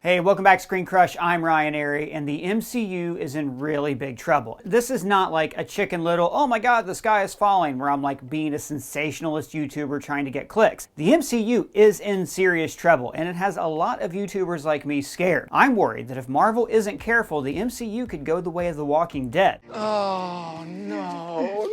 Hey, welcome back, Screen Crush. I'm Ryan Airy, and the MCU is in really big trouble. This is not like a Chicken Little, oh my god, the sky is falling, where I'm like being a sensationalist YouTuber trying to get clicks. The MCU is in serious trouble, and it has a lot of YouTubers like me scared. I'm worried that if Marvel isn't careful, the MCU could go the way of The Walking Dead. Oh, no.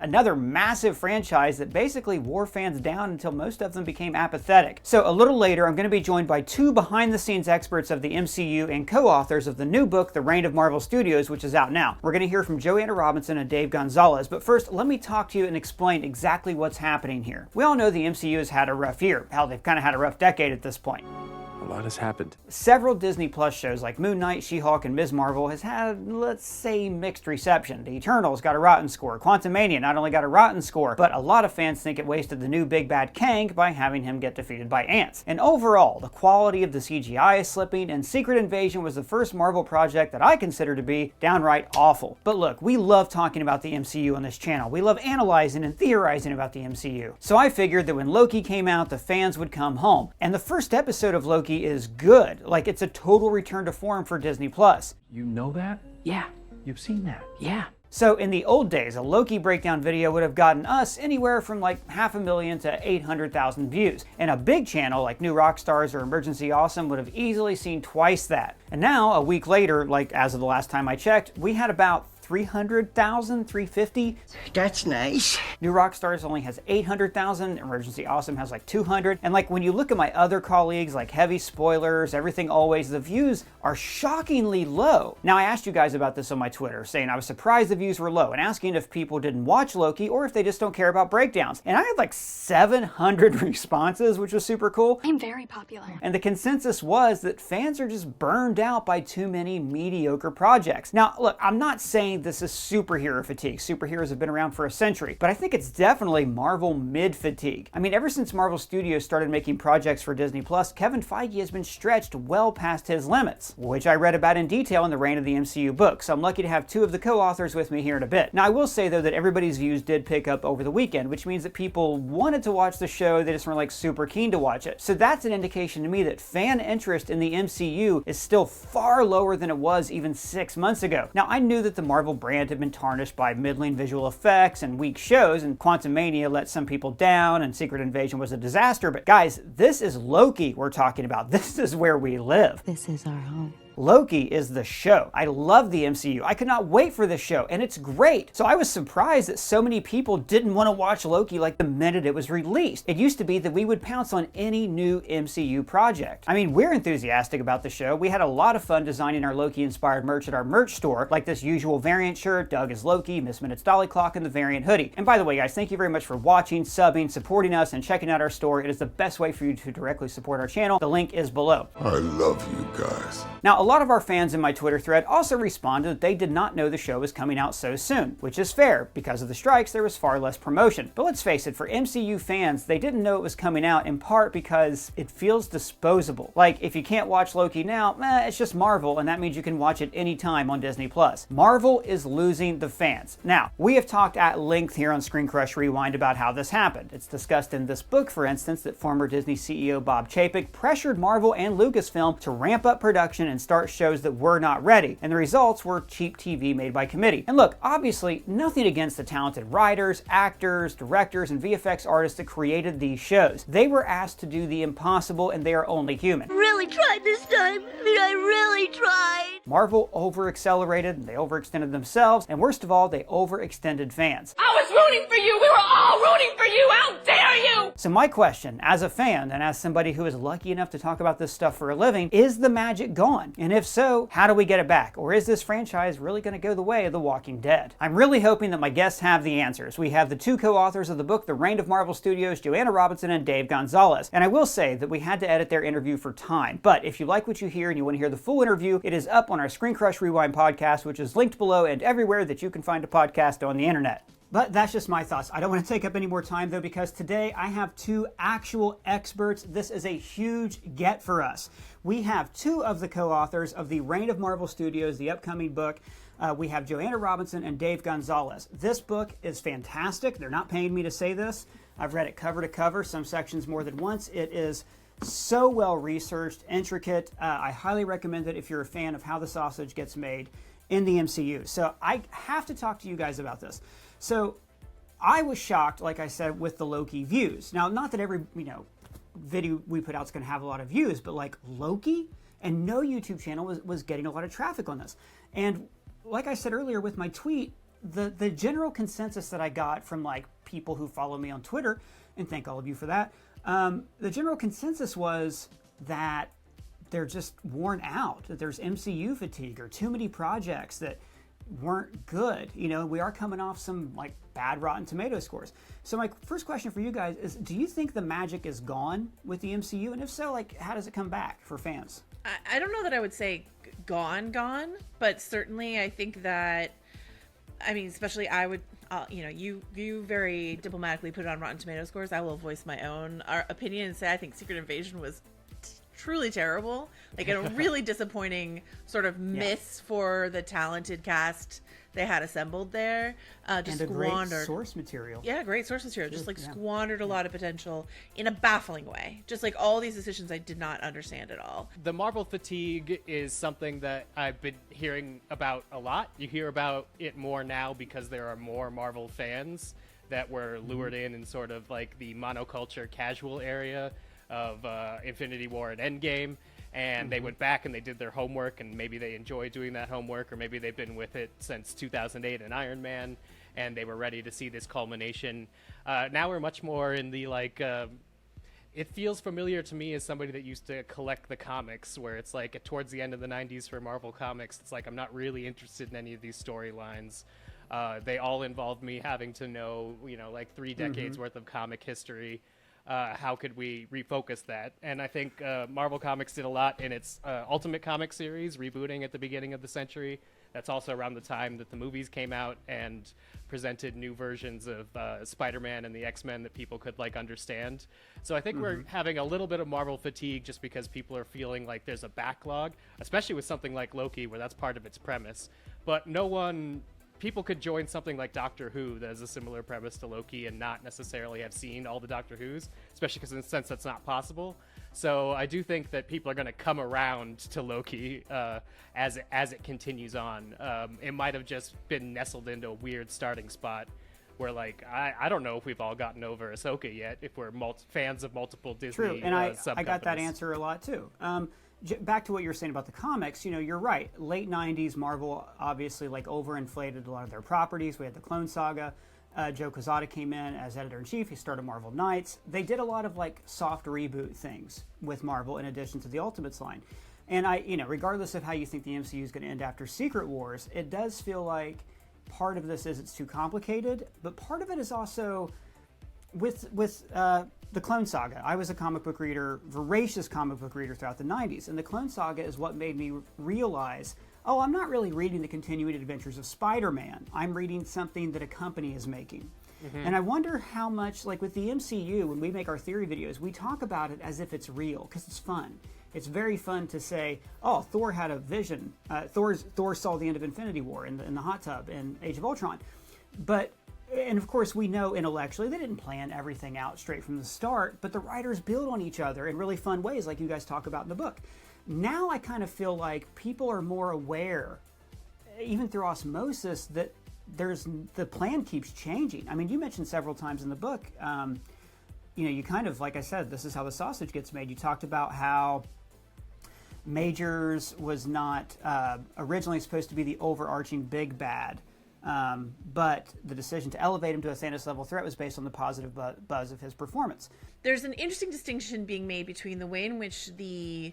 Another massive franchise that basically wore fans down until most of them became apathetic. So a little later, I'm going to be joined by two behind-the-scenes experts of the MCU and co-authors of the new book, The Reign of Marvel Studios, which is out now. We're going to hear from Joanna Robinson and Dave Gonzalez, but first, let me talk to you and explain exactly what's happening here. We all know the MCU has had a rough year. Hell, they've kind of had a rough decade at this point. A lot has happened. Several Disney Plus shows like Moon Knight, She-Hulk, and Ms. Marvel has had, let's say, mixed reception. The Eternals got a rotten score. Quantumania not only got a rotten score, but a lot of fans think it wasted the new big bad Kang by having him get defeated by ants. And overall, the quality of the CGI is slipping, and Secret Invasion was the first Marvel project that I consider to be downright awful. But look, we love talking about the MCU on this channel. We love analyzing and theorizing about the MCU. So I figured that when Loki came out, the fans would come home. And the first episode of Loki is good. Like, it's a total return to form for Disney Plus. You know that? Yeah. You've seen that? Yeah. So in the old days, a Loki breakdown video would have gotten us anywhere from like 500,000 to 800,000 views. And a big channel like New Rockstars or Emergency Awesome would have easily seen twice that. And now, a week later, like as of the last time I checked, we had about 300,000, 350. That's nice. New Rockstars only has 800,000, Emergency Awesome has like 200. And like when you look at my other colleagues like Heavy Spoilers, Everything Always, the views are shockingly low. Now I asked you guys about this on my Twitter, saying I was surprised the views were low and asking if people didn't watch Loki or if they just don't care about breakdowns. And I had like 700 responses, which was super cool. I'm very popular. And the consensus was that fans are just burned out by too many mediocre projects. Now look, I'm not saying this is superhero fatigue. Superheroes have been around for a century, but I think it's definitely Marvel mid fatigue. I mean, ever since Marvel Studios started making projects for Disney Plus, Kevin Feige has been stretched well past his limits, which I read about in detail in the Reign of the MCU book, so I'm lucky to have two of the co-authors with me here in a bit. Now, I will say though that everybody's views did pick up over the weekend, which means that people wanted to watch the show, they just weren't like super keen to watch it. So that's an indication to me that fan interest in the MCU is still far lower than it was even 6 months ago. Now, I knew that the Marvel brand had been tarnished by middling visual effects and weak shows, and Quantumania let some people down, and Secret Invasion was a disaster, but guys, this is Loki we're talking about. This is where we live. This is our home. Loki is the show. I love the MCU. I could not wait for this show, and it's great. So I was surprised that so many people didn't want to watch Loki like the minute it was released. It used to be that we would pounce on any new MCU project. I mean, we're enthusiastic about the show. We had a lot of fun designing our Loki-inspired merch at our merch store, like this usual variant shirt, Doug is Loki, Miss Minutes Dolly Clock, and the variant hoodie. And by the way, guys, thank you very much for watching, subbing, supporting us, and checking out our store. It is the best way for you to directly support our channel. The link is below. I love you guys. Now, a lot of our fans in my Twitter thread also responded that they did not know the show was coming out so soon, which is fair. Because of the strikes, there was far less promotion. But let's face it, for MCU fans, they didn't know it was coming out in part because it feels disposable. Like, if you can't watch Loki now, it's just Marvel, and that means you can watch it anytime on Disney Plus. Marvel is losing the fans. Now, we have talked at length here on Screen Crush Rewind about how this happened. It's discussed in this book, for instance, that former Disney CEO Bob Chapek pressured Marvel and Lucasfilm to ramp up production and start shows that were not ready, and the results were cheap TV made by committee. And look, obviously, nothing against the talented writers, actors, directors, and VFX artists that created these shows. They were asked to do the impossible, and they are only human. Really tried this time. I really tried. Marvel over-accelerated, they overextended themselves, and worst of all, they overextended fans. I was rooting for you. We were all rooting for you. How dare you? So my question, as a fan, and as somebody who is lucky enough to talk about this stuff for a living, is the magic gone? And if so, how do we get it back? Or is this franchise really going to go the way of The Walking Dead? I'm really hoping that my guests have the answers. We have the two co-authors of the book, The Reign of Marvel Studios, Joanna Robinson and Dave Gonzalez. And I will say that we had to edit their interview for time. But if you like what you hear and you want to hear the full interview, it is up on our Screen Crush Rewind podcast, which is linked below and everywhere that you can find a podcast on the internet. But that's just my thoughts. I don't want to take up any more time though, because today I have two actual experts. This is a huge get for us. We have two of the co-authors of The Reign of Marvel Studios, the upcoming book. We have Joanna Robinson and Dave Gonzalez. This book is fantastic. They're not paying me to say this. I've read it cover to cover, some sections more than once. It is So well researched, intricate. I highly recommend it if you're a fan of how the sausage gets made in the MCU. So I have to talk to you guys about this. So I was shocked, like I said, with the Loki views. Now, not that every video we put out is going to have a lot of views, but like Loki, and no YouTube channel was getting a lot of traffic on this. And like I said earlier with my tweet, the general consensus that I got from like people who follow me on Twitter, and thank all of you for that, the general consensus was that they're just worn out, that there's MCU fatigue or too many projects that weren't good. We are coming off some like bad Rotten Tomato scores. So my first question for you guys is, do you think the magic is gone with the MCU? And if so, like, how does it come back for fans? I don't know that I would say gone, but certainly I think that, especially I would, you very diplomatically put it on Rotten Tomato scores. I will voice my own opinion and say I think Secret Invasion was truly terrible, like a really disappointing sort of miss for the talented cast they had assembled there. Just and a squandered great source material. Yeah, great source material. Just like squandered a lot of potential in a baffling way. Just like all these decisions I did not understand at all. The Marvel fatigue is something that I've been hearing about a lot. You hear about it more now because there are more Marvel fans that were lured in sort of like the monoculture casual area of Infinity War and Endgame, and they went back and they did their homework, and maybe they enjoy doing that homework, or maybe they've been with it since 2008 and Iron Man, and they were ready to see this culmination. Now we're much more in the it feels familiar to me as somebody that used to collect the comics, where it's like towards the end of the 90s for Marvel Comics, it's like I'm not really interested in any of these storylines. They all involve me having to know, like 3 decades worth of comic history. How could we refocus that? And I think Marvel Comics did a lot in its Ultimate Comic series, rebooting at the beginning of the century. That's also around the time that the movies came out and presented new versions of Spider-Man and the X-Men that people could understand. So I think we're having a little bit of Marvel fatigue just because people are feeling like there's a backlog, especially with something like Loki, where that's part of its premise. But people could join something like Doctor Who that has a similar premise to Loki and not necessarily have seen all the Doctor Who's, especially because in a sense that's not possible. So I do think that people are going to come around to Loki as it continues on. It might have just been nestled into a weird starting spot where I don't know if we've all gotten over Ahsoka yet, if we're fans of multiple Disney True, and I got that sub-companies. answer a lot too. Back to what you're saying about the comics, you're right. Late 90s, Marvel obviously overinflated a lot of their properties. We had the Clone Saga. Joe Quesada came in as editor-in-chief. He started Marvel Knights. They did a lot of soft reboot things with Marvel in addition to the Ultimates line. And regardless of how you think the MCU is going to end after Secret Wars, it does feel like part of this is it's too complicated, but part of it is also with the Clone Saga. I was a comic book reader, voracious comic book reader throughout the 90s, and the Clone Saga is what made me realize, I'm not really reading the continuing adventures of Spider-Man. I'm reading something that a company is making. And I wonder how much, with the MCU, when we make our theory videos, we talk about it as if it's real, because it's fun. It's very fun to say, Thor had a vision. Thor saw the end of Infinity War in the hot tub in Age of Ultron. And of course, we know intellectually they didn't plan everything out straight from the start, but the writers build on each other in really fun ways, like you guys talk about in the book. Now I kind of feel like people are more aware, even through osmosis, that the plan keeps changing. I mean, you mentioned several times in the book, you kind of, like I said, this is how the sausage gets made. You talked about how Majors was not originally supposed to be the overarching big bad. But the decision to elevate him to a Thanos-level threat was based on the positive buzz of his performance. There's an interesting distinction being made between the way in which the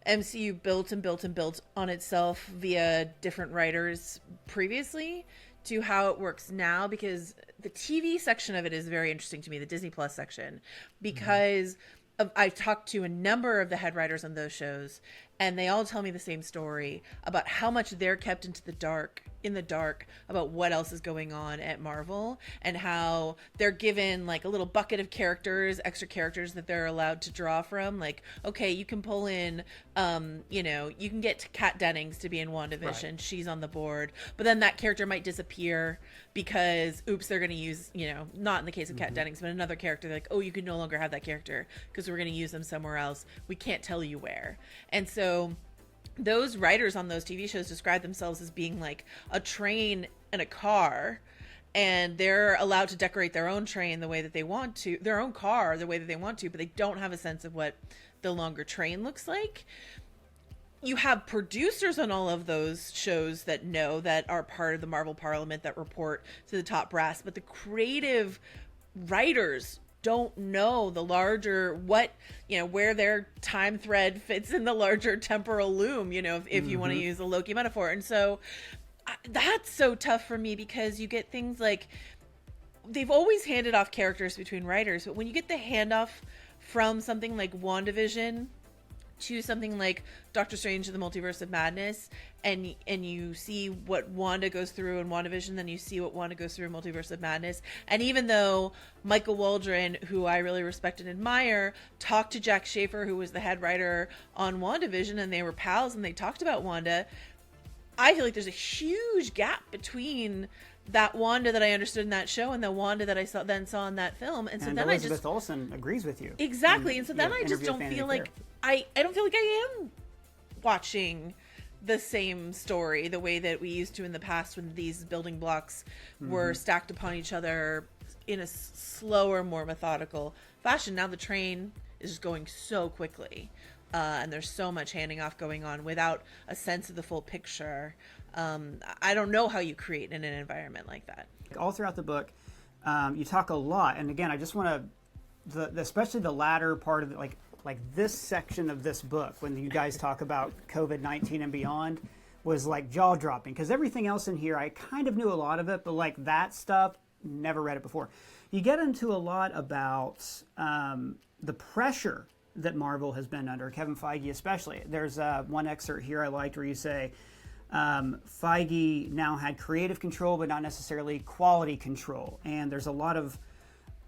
MCU built and built and built on itself via different writers previously to how it works now, because the TV section of it is very interesting to me, the Disney Plus section, because I've talked to a number of the head writers on those shows, and they all tell me the same story about how much they're kept in the dark about what else is going on at Marvel, and how they're given like a little bucket of extra characters that they're allowed to draw from. Like, okay, you can pull in, you can get Kat Dennings to be in WandaVision. Right. She's on the board, but then that character might disappear because, oops, they're going to use, not in the case of Kat Dennings, but another character, like, oh, you can no longer have that character because we're going to use them somewhere else. We can't tell you where. And so those writers on those TV shows describe themselves as being like a train and a car, and they're allowed to decorate their own train the way that they want to, their own car the way that they want to, but they don't have a sense of what the longer train looks like. You have producers on all of those shows that are part of the Marvel Parliament, that report to the top brass, but the creative writers don't know the larger, where their time thread fits in the larger temporal loom, if you want to use a Loki metaphor. And so that's so tough for me, because you get things like, they've always handed off characters between writers, but when you get the handoff from something like WandaVision to something like Doctor Strange and the Multiverse of Madness, and you see what Wanda goes through in WandaVision, then you see what Wanda goes through in Multiverse of Madness. And even though Michael Waldron, who I really respect and admire, talked to Jack Schaefer, who was the head writer on WandaVision, and they were pals and they talked about Wanda, I feel like there's a huge gap between that Wanda that I understood in that show and the Wanda that I saw in that film. And so then Elizabeth Olsen agrees with you. Exactly. And so then I just don't feel like I don't feel like I am watching the same story the way that we used to in the past, when these building blocks were stacked upon each other in a slower, more methodical fashion. Now the train is just going so quickly, and there's so much handing off going on without a sense of the full picture. I don't know how you create in an environment like that. All throughout the book, you talk a lot, and again, I just want to, especially the latter part of it, like this section of this book, when you guys talk about COVID-19 and beyond, was like jaw-dropping, because everything else in here, I kind of knew a lot of it, but like that stuff, never read it before. You get into a lot about the pressure that Marvel has been under, Kevin Feige especially. There's one excerpt here I liked where you say, Feige now had creative control, but not necessarily quality control. And there's a lot of,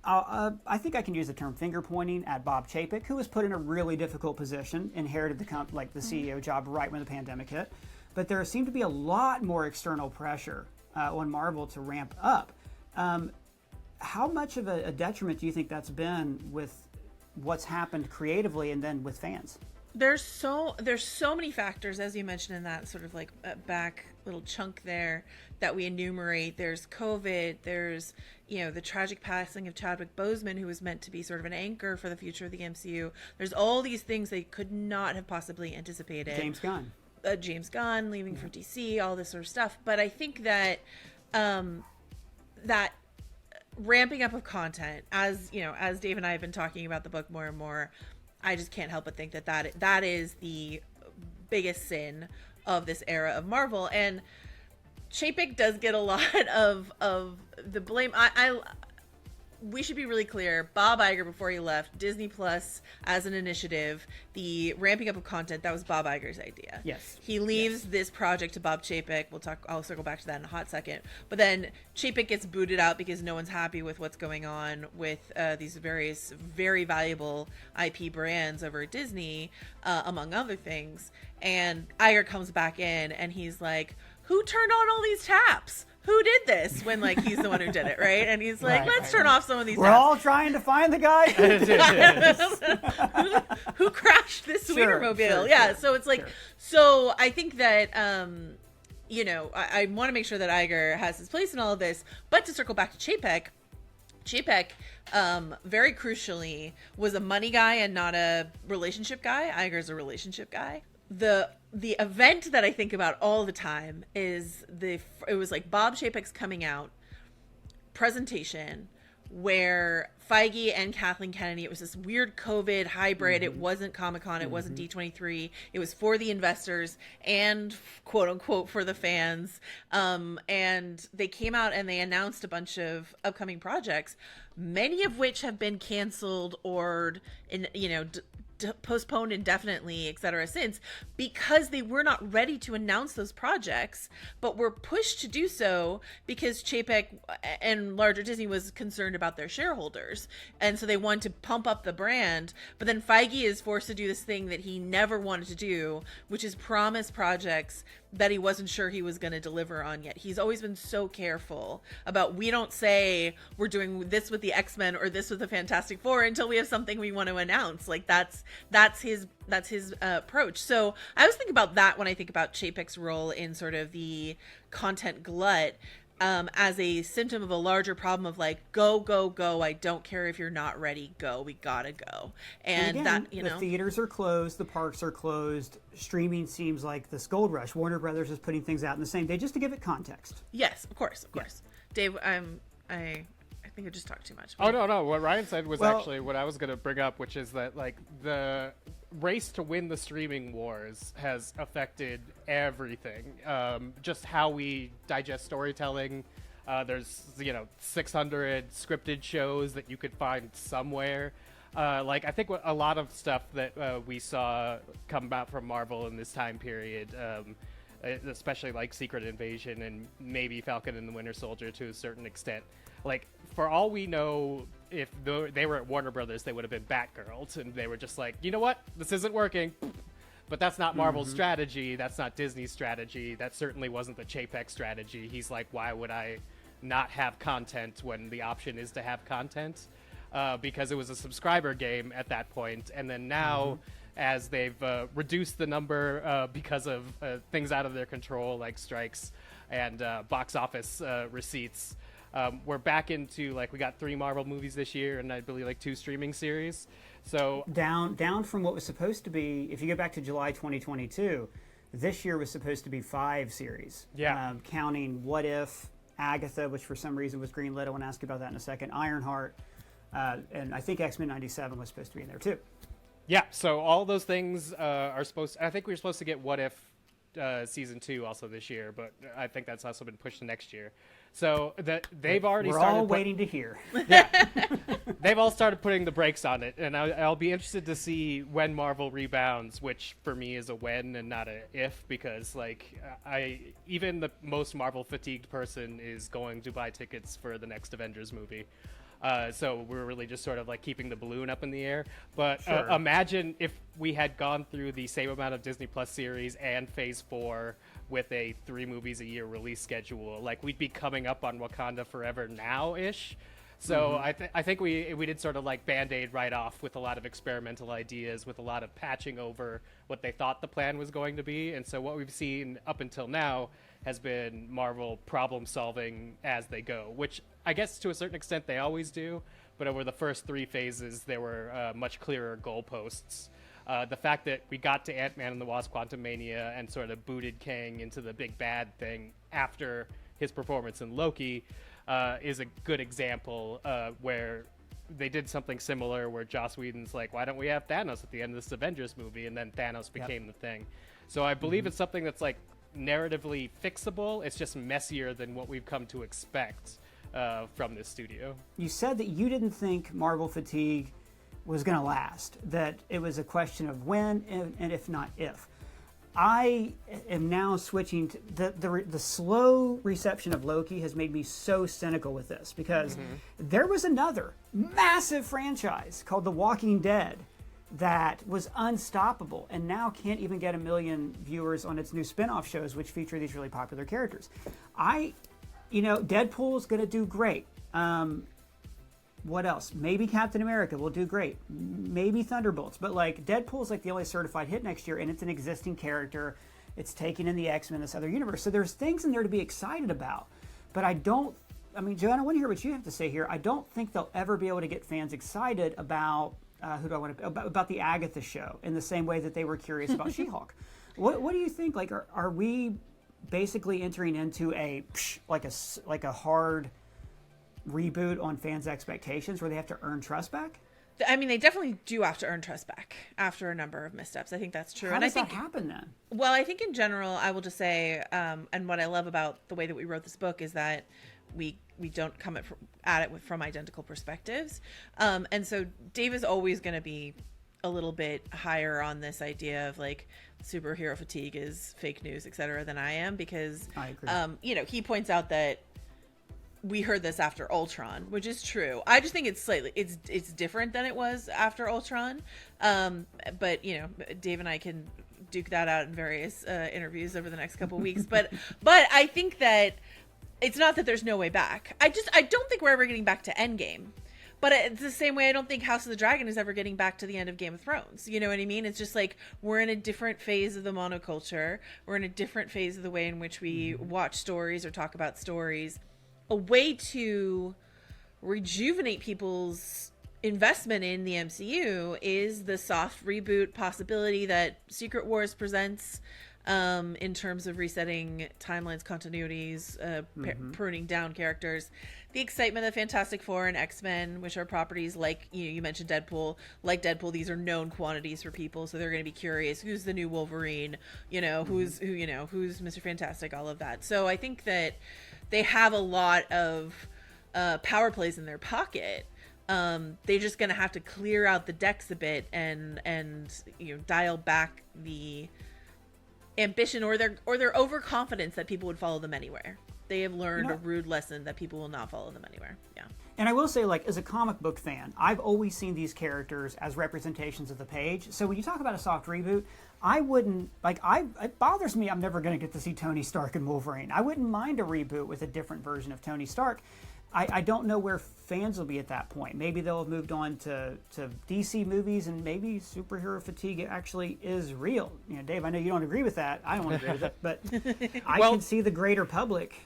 I think I can use the term finger pointing at Bob Chapek, who was put in a really difficult position, inherited the CEO job right when the pandemic hit. But there seemed to be a lot more external pressure on Marvel to ramp up. How much of a detriment do you think that's been with what's happened creatively and then with fans? There's so many factors, as you mentioned in that sort of like back little chunk there that we enumerate. There's COVID, there's, the tragic passing of Chadwick Boseman, who was meant to be sort of an anchor for the future of the MCU. There's all these things they could not have possibly anticipated. James Gunn leaving for DC, all this sort of stuff. But I think that that ramping up of content, as Dave and I have been talking about the book more and more, I just can't help but think that is the biggest sin of this era of Marvel. And Chapek does get a lot of the blame. We should be really clear. Bob Iger, before he left, Disney Plus as an initiative, the ramping up of content, that was Bob Iger's idea. Yes. He leaves this project to Bob Chapek. I'll circle back to that in a hot second. But then Chapek gets booted out because no one's happy with what's going on with these various very valuable IP brands over at Disney, among other things. And Iger comes back in and he's like, who turned on all these taps? Who did this? When he's the one who did it, right? And he's like, let's turn off some of these taps. We're all trying to find the guy who crashed this Wienermobile. Yeah, so it's like, so I think that, I want to make sure that Iger has his place in all of this. But to circle back to Chapek, very crucially, was a money guy and not a relationship guy. Iger's a relationship guy. The event that I think about all the time is it was like Bob Chapek's coming out presentation where Feige and Kathleen Kennedy, it was this weird COVID hybrid. It wasn't Comic-Con. It wasn't D23. It was for the investors and quote unquote for the fans. And they came out and they announced a bunch of upcoming projects, many of which have been canceled or postponed indefinitely, etc. since, because they were not ready to announce those projects, but were pushed to do so because Chapek and larger Disney was concerned about their shareholders, and so they wanted to pump up the brand. But then Feige is forced to do this thing that he never wanted to do, which is promise projects that he wasn't sure he was going to deliver on yet. He's always been so careful about, we don't say we're doing this with the X-Men or this with the Fantastic Four until we have something we want to announce. Like that's his approach. So I always think about that when I think about Chapek's role in sort of the content glut, as a symptom of a larger problem of like, go, I don't care if you're not ready, go, we gotta go. And again, that, the theaters are closed, the parks are closed, streaming seems like this gold rush. Warner Brothers is putting things out in the same day just to give it context. Yes, of course. Dave, I think I just talked too much. Oh, no. What Ryan said was actually what I was going to bring up, which is that, like, the race to win the streaming wars has affected everything. Just how we digest storytelling. There's, 600 scripted shows that you could find somewhere. I think a lot of stuff that we saw come about from Marvel in this time period, especially like Secret Invasion and maybe Falcon and the Winter Soldier to a certain extent, like, for all we know, if they were at Warner Brothers, they would have been Batgirls, and they were just like, you know what, this isn't working. But that's not Marvel's strategy. That's not Disney's strategy. That certainly wasn't the Chapek strategy. He's like, why would I not have content when the option is to have content? Because it was a subscriber game at that point. And then now, as they've reduced the number because of things out of their control, like strikes and box office receipts, we're back into, like, we got 3 Marvel movies this year, and I believe, like, 2 streaming series. So down from what was supposed to be, if you go back to July 2022, this year was supposed to be 5 series. Yeah. Counting What If, Agatha, which for some reason was greenlit. I want to ask you about that in a second. Ironheart, and I think X-Men 97 was supposed to be in there too. Yeah, so all those things are supposed I think we were supposed to get What If season 2 also this year, but I think that's also been pushed to next year. So they've already We're started all waiting to hear. Yeah. They've all started putting the brakes on it, and I'll be interested to see when Marvel rebounds, which for me is a when and not a if, because, like, even the most Marvel fatigued person is going to buy tickets for the next Avengers movie. So we're really just sort of like keeping the balloon up in the air. But Sure. Imagine if we had gone through the same amount of Disney Plus series and Phase 4 with a 3 movies a year release schedule. Like, we'd be coming up on Wakanda Forever now-ish. So I think we did sort of like Band-Aid right off with a lot of experimental ideas, with a lot of patching over what they thought the plan was going to be. And so what we've seen up until now has been Marvel problem solving as they go, which I guess to a certain extent they always do. But over the first 3 phases, there were much clearer goalposts. The fact that we got to Ant-Man and the Wasp: Quantumania and sort of booted Kang into the big bad thing after his performance in Loki is a good example where they did something similar, where Joss Whedon's like, why don't we have Thanos at the end of this Avengers movie? And then Thanos became the thing. So I believe it's something that's like narratively fixable. It's just messier than what we've come to expect from this studio. You said that you didn't think Marvel fatigue was going to last, that it was a question of when and if not if. I am now switching to the slow reception of Loki has made me so cynical with this, because there was another massive franchise called The Walking Dead that was unstoppable and now can't even get 1 million viewers on its new spin-off shows, which feature these really popular characters. Deadpool is going to do great. What else? Maybe Captain America will do great. Maybe Thunderbolts. But, like, Deadpool's like the only certified hit next year, and it's an existing character. It's taken in the X-Men, this other universe. So there's things in there to be excited about. But Joanna, I want to hear what you have to say here. I don't think they'll ever be able to get fans excited about, about the Agatha show in the same way that they were curious about She-Hulk. What do you think? Like, are we basically entering into a hard reboot on fans' expectations where they have to earn trust back? I mean, they definitely do have to earn trust back after a number of missteps. I think that's true. How and does I think that happen then? Well, I think in general, I will just say, and what I love about the way that we wrote this book is that we don't come at it from identical perspectives. And so Dave is always going to be a little bit higher on this idea of like superhero fatigue is fake news, etc., than I am, because I agree. you know, he points out that we heard this after Ultron, which is true. I just think it's different than it was after Ultron. But you know, Dave and I can duke that out in various interviews over the next couple weeks. But I think that it's not that there's no way back. I don't think we're ever getting back to Endgame. But it's the same way I don't think House of the Dragon is ever getting back to the end of Game of Thrones. You know what I mean? It's just like we're in a different phase of the monoculture. We're in a different phase of the way in which we watch stories or talk about stories. A way to rejuvenate people's investment in the MCU is the soft reboot possibility that Secret Wars presents, in terms of resetting timelines, continuities, pruning down characters. The excitement of Fantastic Four and X-Men, which are properties like, you know, you mentioned Deadpool. Like Deadpool, these are known quantities for people, so they're going to be curious. Who's the new Wolverine? You know, who's Mr. Fantastic? All of that. So I think that they have a lot of power plays in their pocket. They're just going to have to clear out the decks a bit and you know, dial back the ambition or their overconfidence that people would follow them anywhere. They have learned a rude lesson that people will not follow them anywhere. Yeah. And I will say, like, as a comic book fan, I've always seen these characters as representations of the page. So when you talk about a soft reboot, I wouldn't, like, it bothers me I'm never going to get to see Tony Stark and Wolverine. I wouldn't mind a reboot with a different version of Tony Stark. I don't know where fans will be at that point. Maybe they'll have moved on to DC movies, and maybe superhero fatigue actually is real. You know, Dave, I know you don't agree with that. I don't agree with it, but I can see the greater public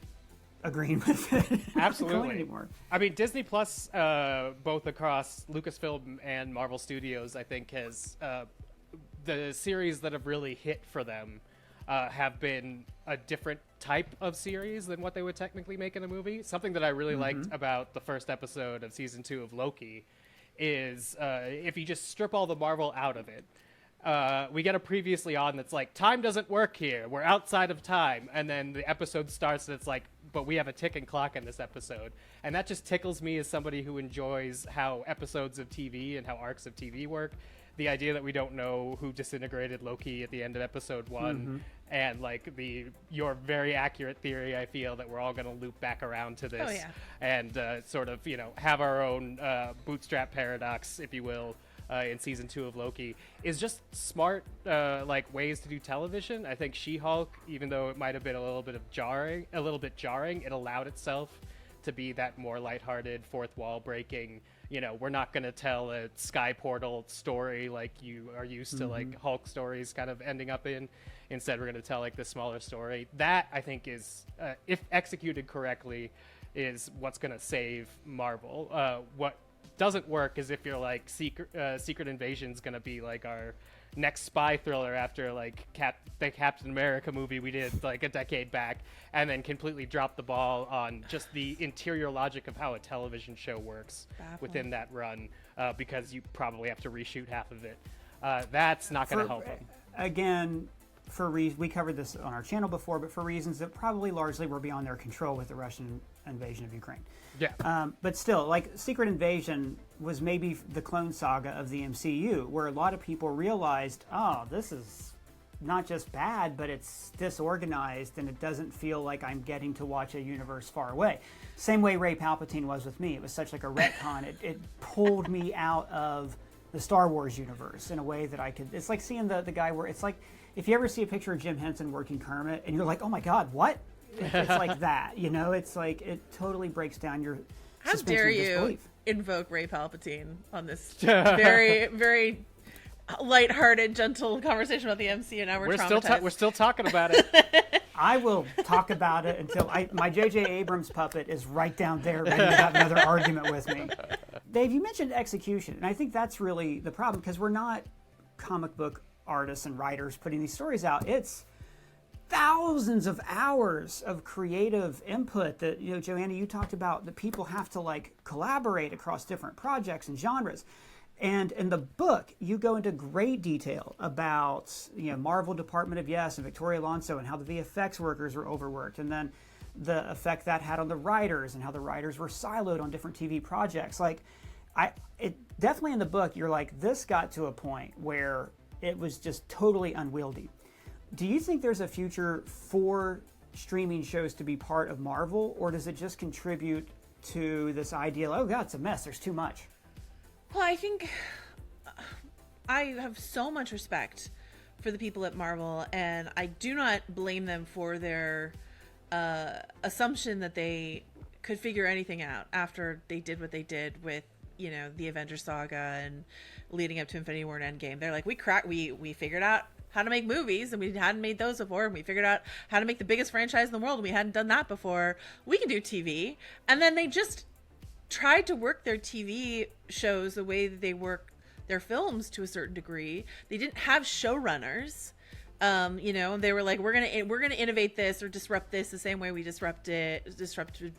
agreeing with it. Absolutely. Anymore. I mean, Disney Plus, both across Lucasfilm and Marvel Studios, I think has the series that have really hit for them have been a different type of series than what they would technically make in a movie. Something that I really liked about the first episode of season 2 of Loki is if you just strip all the Marvel out of it, we get a previously on that's like, time doesn't work here, we're outside of time, and then the episode starts and it's like, but we have a ticking clock in this episode. And that just tickles me as somebody who enjoys how episodes of TV and how arcs of TV work. The idea that we don't know who disintegrated Loki at the end of episode 1, and like your very accurate theory, I feel that we're all going to loop back around to this and sort of, you know, have our own bootstrap paradox, if you will, in season 2 of Loki, is just smart like ways to do television. I think She-Hulk, even though it might have been a little bit jarring, it allowed itself to be that more lighthearted, fourth wall breaking, you know, we're not going to tell a sky portal story like you are used to, like Hulk stories kind of ending up in. Instead, we're going to tell like the smaller story. That, I think, is, if executed correctly, is what's going to save Marvel. What doesn't work is if you're like Secret Invasion's going to be like our next spy thriller after like the Captain America movie we did like a decade back, and then completely drop the ball on just the interior logic of how a television show works within that run, because you probably have to reshoot half of it. That's not going to help them. Again, we covered this on our channel before, but for reasons that probably largely were beyond their control with the Russian invasion of Ukraine. Yeah. But still, like, Secret Invasion was maybe the Clone Saga of the MCU, where a lot of people realized, oh, this is not just bad, but it's disorganized, and it doesn't feel like I'm getting to watch a universe far away. Same way Rey Palpatine was with me. It was such like a retcon. It pulled me out of the Star Wars universe in a way that I could. It's like seeing the guy where it's like, if you ever see a picture of Jim Henson working Kermit, and you're like, oh my God, what? It's like that, you know? It's like, it totally breaks down your How suspension dare of you disbelief. invoke Rey Palpatine on this very, very lighthearted, gentle conversation about the MCU. Now we're traumatized. We're still talking about it. I will talk about it until my J.J. Abrams puppet is right down there ready to have another argument with me. Dave, you mentioned execution, and I think that's really the problem, because we're not comic book artists and writers putting these stories out. It's thousands of hours of creative input that, you know, Joanna, you talked about, that people have to like collaborate across different projects and genres. And in the book, you go into great detail about, you know, Marvel Department of Yes and Victoria Alonso and how the VFX workers were overworked, and then the effect that had on the writers and how the writers were siloed on different TV projects. Like, definitely in the book, you're like, this got to a point where it was just totally unwieldy. Do you think there's a future for streaming shows to be part of Marvel, or does it just contribute to this idea, oh God, it's a mess, there's too much? Well, I think I have so much respect for the people at Marvel, and I do not blame them for their assumption that they could figure anything out after they did what they did with, you know, the Avengers saga and leading up to Infinity War and Endgame. They're like, we figured out how to make movies, and we hadn't made those before, and we figured out how to make the biggest franchise in the world, and we hadn't done that before. We can do TV. And then they just tried to work their TV shows the way that they work their films to a certain degree. They didn't have showrunners. You know, they were like, we're gonna innovate this or disrupt this the same way we disrupted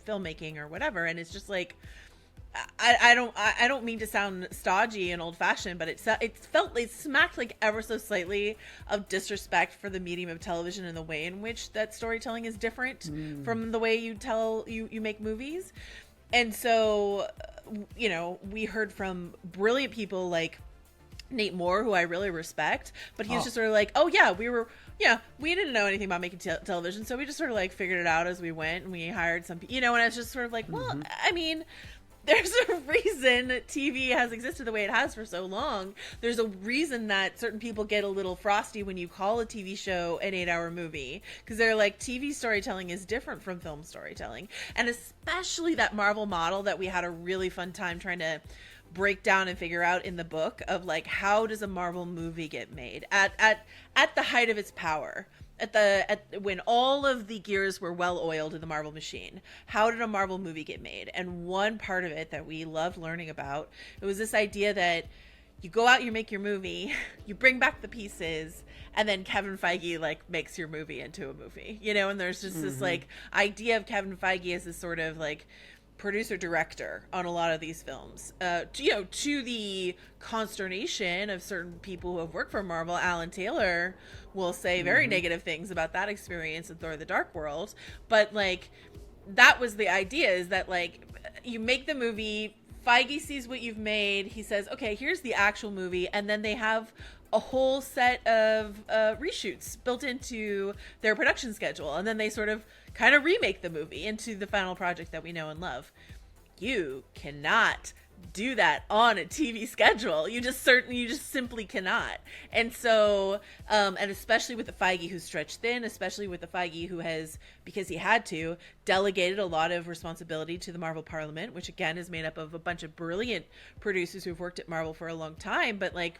filmmaking or whatever. And it's just like, I don't mean to sound stodgy and old fashioned, but it smacked like ever so slightly of disrespect for the medium of television and the way in which that storytelling is different from the way you make movies. And so, you know, we heard from brilliant people like Nate Moore, who I really respect, but he was just sort of like, oh yeah, we didn't know anything about making television, so we just sort of like figured it out as we went, and we hired some people, you know, and it's just sort of like, well, I mean, there's a reason TV has existed the way it has for so long. There's a reason that certain people get a little frosty when you call a TV show an 8-hour movie, because they're like, TV storytelling is different from film storytelling. And especially that Marvel model that we had a really fun time trying to break down and figure out in the book of like, how does a Marvel movie get made at the height of its power? When all of the gears were well oiled in the Marvel machine, how did a Marvel movie get made? And one part of it that we loved learning about, it was this idea that you go out, you make your movie, you bring back the pieces, and then Kevin Feige like makes your movie into a movie, you know. And there's just this like idea of Kevin Feige as this sort of like producer director on a lot of these films, to the consternation of certain people who have worked for Marvel. Alan Taylor will say very negative things about that experience in Thor: The Dark World, but like, that was the idea, is that like, you make the movie, Feige sees what you've made, he says, okay, here's the actual movie, and then they have a whole set of reshoots built into their production schedule, and then they sort of kind of remake the movie into the final project that we know and love. You cannot do that on a TV schedule. You just simply cannot. And so, and especially with the Feige who's stretched thin, especially with the Feige who has, because he had to, delegated a lot of responsibility to the Marvel Parliament, which again is made up of a bunch of brilliant producers who've worked at Marvel for a long time. But like,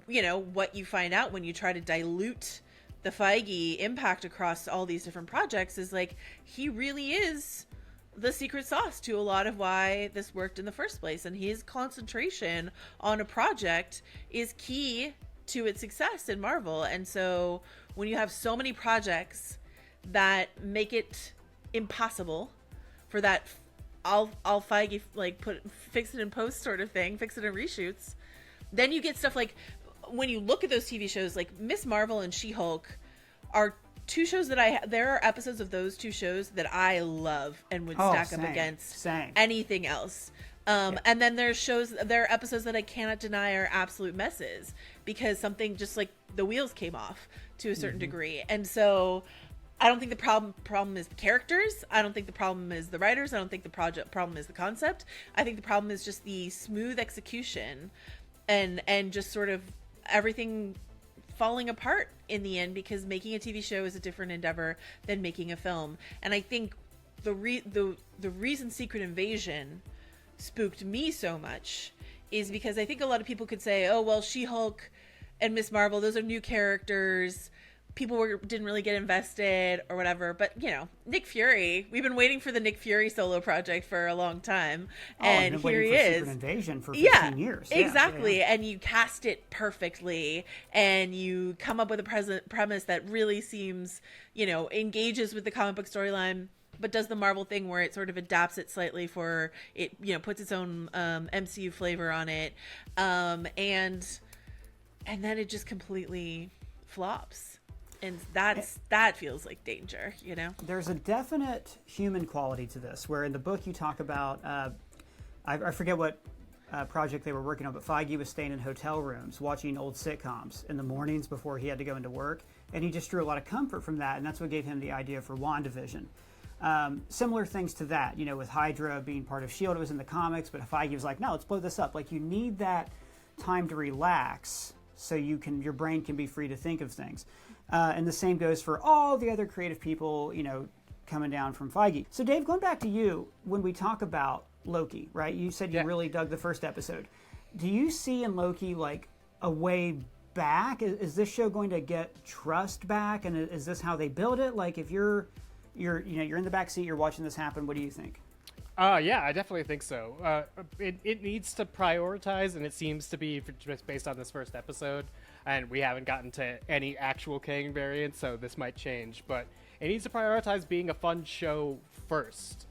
you know, what you find out when you try to dilute the Feige impact across all these different projects is like, he really is the secret sauce to a lot of why this worked in the first place. And his concentration on a project is key to its success in Marvel. And so when you have so many projects that make it impossible for that I'll Feige like fix it in post sort of thing, fix it in reshoots, then you get stuff like, when you look at those TV shows like Miss Marvel and She-Hulk are two shows that there are episodes of those two shows that I love and would stack up against anything else. And then there are episodes that I cannot deny are absolute messes because something just like the wheels came off to a certain degree. And so I don't think the problem is the characters. I don't think the problem is the writers. I don't think the problem is the concept. I think the problem is just the smooth execution and just sort of everything falling apart in the end, because making a TV show is a different endeavor than making a film. And I think the reason Secret Invasion spooked me so much is because I think a lot of people could say, oh, well, She-Hulk and Miss Marvel, those are new characters. People didn't really get invested or whatever. But, you know, Nick Fury, we've been waiting for the Nick Fury solo project for a long time. And here he is. Secret Invasion for 15 years. Exactly. Yeah. And you cast it perfectly. And you come up with a premise that really seems, you know, engages with the comic book storyline, but does the Marvel thing where it sort of adapts it slightly for it, you know, puts its own MCU flavor on it. And then it just completely flops. And that feels like danger, you know? There's a definite human quality to this, where in the book you talk about, I forget what project they were working on, but Feige was staying in hotel rooms watching old sitcoms in the mornings before he had to go into work, and he just drew a lot of comfort from that, and that's what gave him the idea for WandaVision. Similar things to that, you know, with Hydra being part of S.H.I.E.L.D., it was in the comics, but Feige was like, no, let's blow this up. Like, you need that time to relax so your brain can be free to think of things. And the same goes for all the other creative people, you know, coming down from Feige. So Dave, going back to you, when we talk about Loki, right? You said you really dug the first episode. Do you see in Loki like a way back? Is this show going to get trust back? And is this how they build it? Like, if you're in the back seat, you're watching this happen, what do you think? Yeah, I definitely think so. It needs to prioritize, and it seems to be just based on this first episode, and we haven't gotten to any actual Kang variants, so this might change, but it needs to prioritize being a fun show first.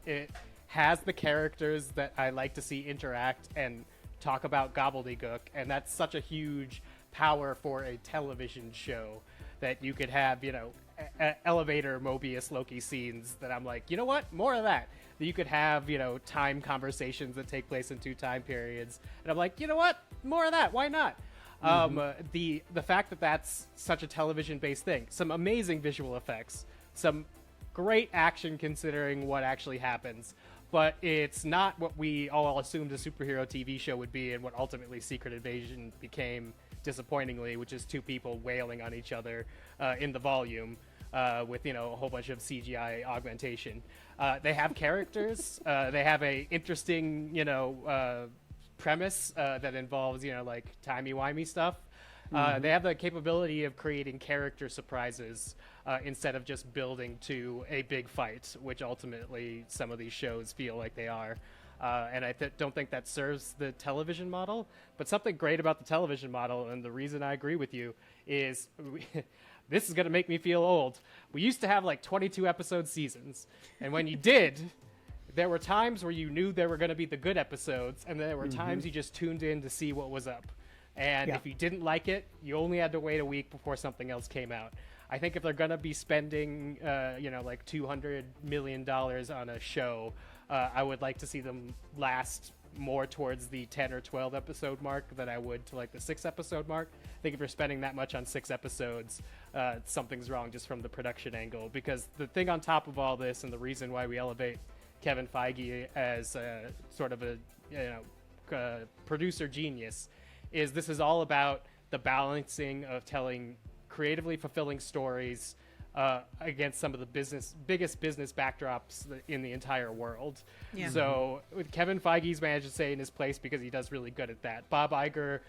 It has the characters that I like to see interact and talk about gobbledygook, and that's such a huge power for a television show that you could have, you know, elevator Mobius Loki scenes that I'm like, you know what, more of that. That you could have, you know, time conversations that take place in 2 time periods, and I'm like, you know what, more of that, why not? The fact that that's such a television based thing, some amazing visual effects, some great action considering what actually happens, but it's not what we all assumed a superhero TV show would be, and what ultimately Secret Invasion became, disappointingly, which is 2 people wailing on each other in the volume with, you know, a whole bunch of CGI augmentation. They have characters. They have a interesting, you know, premise that involves, you know, like timey-wimey stuff. They have the capability of creating character surprises instead of just building to a big fight, which ultimately some of these shows feel like they are. And I don't think that serves the television model. But something great about the television model, and the reason I agree with you, is this is going to make me feel old. We used to have like 22 episode seasons. And when you did, there were times where you knew there were going to be the good episodes, and there were times you just tuned in to see what was up. And if you didn't like it, you only had to wait a week before something else came out. I think if they're going to be spending, you know, like $200 million on a show, I would like to see them last more towards the 10 or 12 episode mark than I would to like the 6 episode mark. I think if you're spending that much on 6 episodes, something's wrong just from the production angle. Because the thing on top of all this, and the reason why we elevate Kevin Feige as sort of a, you know, producer genius, is this is all about the balancing of telling creatively fulfilling stories against some of the biggest business backdrops in the entire world. Yeah. So Kevin Feige's managed to stay in his place because he does really good at that. Bob Iger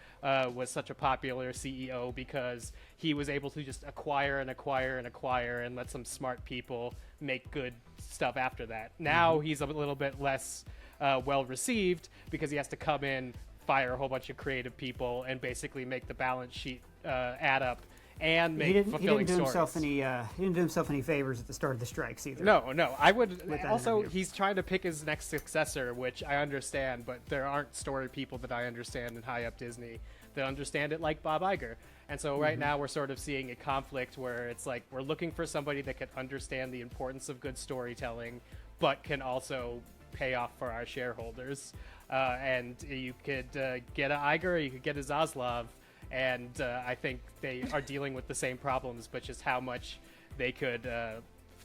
was such a popular CEO because he was able to just acquire and let some smart people make good stuff after that. Now he's a little bit less well received because he has to come in, fire a whole bunch of creative people, and basically make the balance sheet add up and make fulfilling stories. He didn't do himself any favors at the start of the strikes either. No. I would also. He's trying to pick his next successor, which I understand, but there aren't story people that I understand in high up Disney that understand it like Bob Iger. And so right now we're sort of seeing a conflict where it's like we're looking for somebody that can understand the importance of good storytelling, but can also pay off for our shareholders. And you could get a Iger, or you could get a Zaslav. And I think they are dealing with the same problems, but just how much they could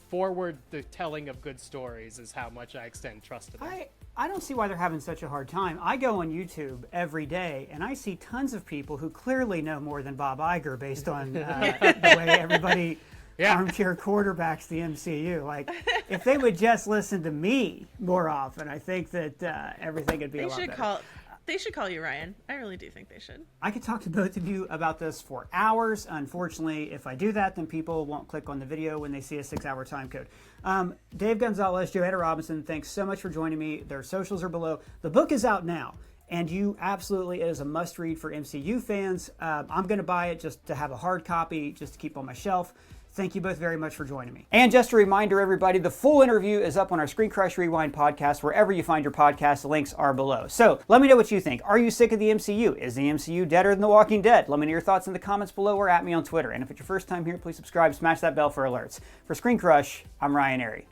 forward the telling of good stories is how much I extend trust to them. I don't see why they're having such a hard time. I go on YouTube every day, and I see tons of people who clearly know more than Bob Iger based on the way everybody armchair quarterbacks the MCU. Like, if they would just listen to me more often, I think that everything would be a lot better. They should call you Ryan. I really do think they should. I could talk to both of you about this for hours. Unfortunately, if I do that, then people won't click on the video when they see a 6-hour time code. Dave Gonzalez, Joanna Robinson, thanks so much for joining me. Their socials are below. The book is out now, and it is a must-read for MCU fans. I'm going to buy it just to have a hard copy, just to keep on my shelf. Thank you both very much for joining me. And just a reminder, everybody, the full interview is up on our Screen Crush Rewind podcast. Wherever you find your podcast, the links are below. So let me know what you think. Are you sick of the MCU? Is the MCU deader than The Walking Dead? Let me know your thoughts in the comments below or at me on Twitter. And if it's your first time here, please subscribe, smash that bell for alerts. For Screen Crush, I'm Ryan Airy.